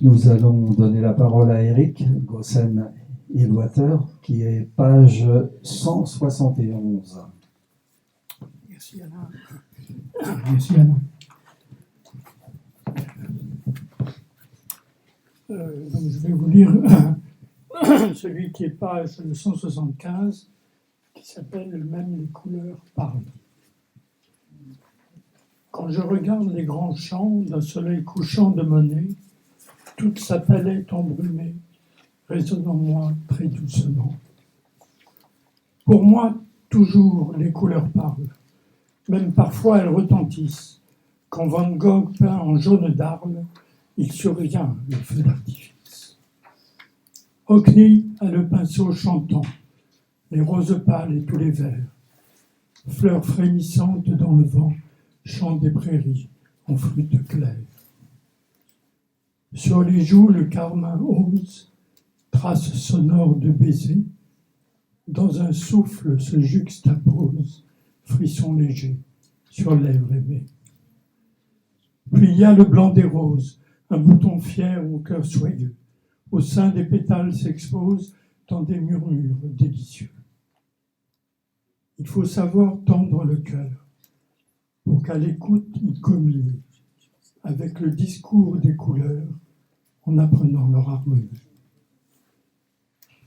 Nous allons donner la parole à Eric Gossen-Illwater, qui est page 171. Merci Alain. Merci Alain. Donc je vais vous lire celui qui est page 175, qui s'appelle « Même les couleurs parlent ». Quand je regarde les grands champs d'un soleil couchant de monnaie, toute sa palette embrumée résonne en moi très doucement. Pour moi, toujours les couleurs parlent, même parfois elles retentissent. Quand Van Gogh peint en jaune d'Arles, il survient le feu d'artifice. Hockney a le pinceau chantant, les roses pâles et tous les verts, fleurs frémissantes dans le vent, chant des prairies en flûte claire. Sur les joues, le carmin ose, trace sonore de baisers, dans un souffle se juxtapose, frisson léger sur lèvres aimées. Puis il y a le blanc des roses, un bouton fier au cœur soyeux, au sein des pétales s'expose dans des murmures délicieux. Il faut savoir tendre le cœur, pour qu'à l'écoute, il communique avec le discours des couleurs en apprenant leur harmonie.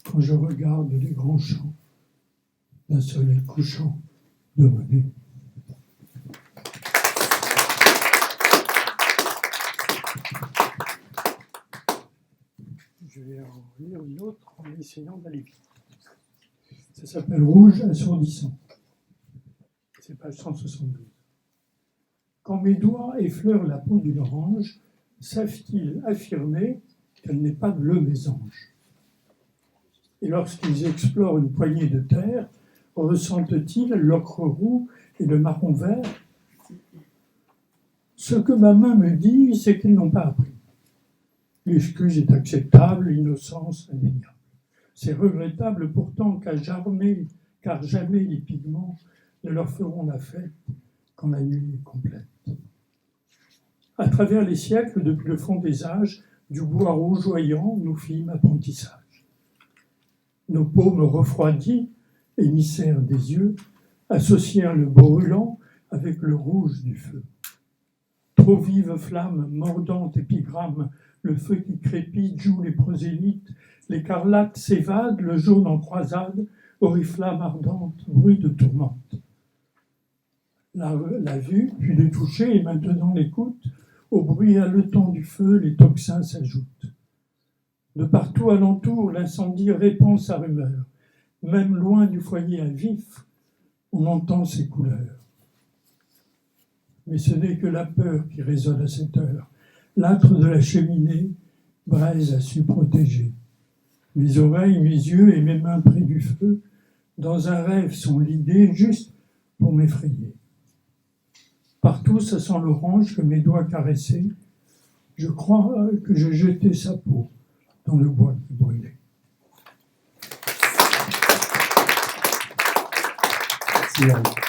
Quand je regarde les grands champs d'un soleil couchant de monnaie. Je vais en lire une autre en essayant d'aller vite. Ça s'appelle « Rouge assourdissant ». C'est page 172. Quand mes doigts effleurent la peau d'une orange, savent-ils affirmer qu'elle n'est pas le mésange? Et lorsqu'ils explorent une poignée de terre, ressentent-ils l'ocre roux et le marron vert? Ce que ma main me dit, c'est qu'ils n'ont pas appris. L'excuse est acceptable, l'innocence indéniable. C'est regrettable pourtant car jamais les pigments ne leur feront la fête quand la nuit est complète. À travers les siècles, depuis le fond des âges, du bois rougeoyant, nous fîmes apprentissage. Nos paumes refroidies, émissaires des yeux, associèrent le brûlant avec le rouge du feu. Trop vive flamme, mordante épigramme, le feu qui crépite joue les prosélytes, l'écarlate s'évade, le jaune en croisade, oriflamme ardente, bruit de tourmente. La vue, puis le toucher, et maintenant l'écoute, au bruit haletant du feu, les toxins s'ajoutent. De partout alentour, l'incendie répand sa rumeur. Même loin du foyer à vif, on entend ses couleurs. Mais ce n'est que la peur qui résonne à cette heure. L'âtre de la cheminée, braise a su protéger. Mes oreilles, mes yeux et mes mains près du feu, dans un rêve sont lidés juste pour m'effrayer. Partout, ça sent l'orange que mes doigts caressaient. Je crois que j'ai jeté sa peau dans le bois qui brûlait. Merci.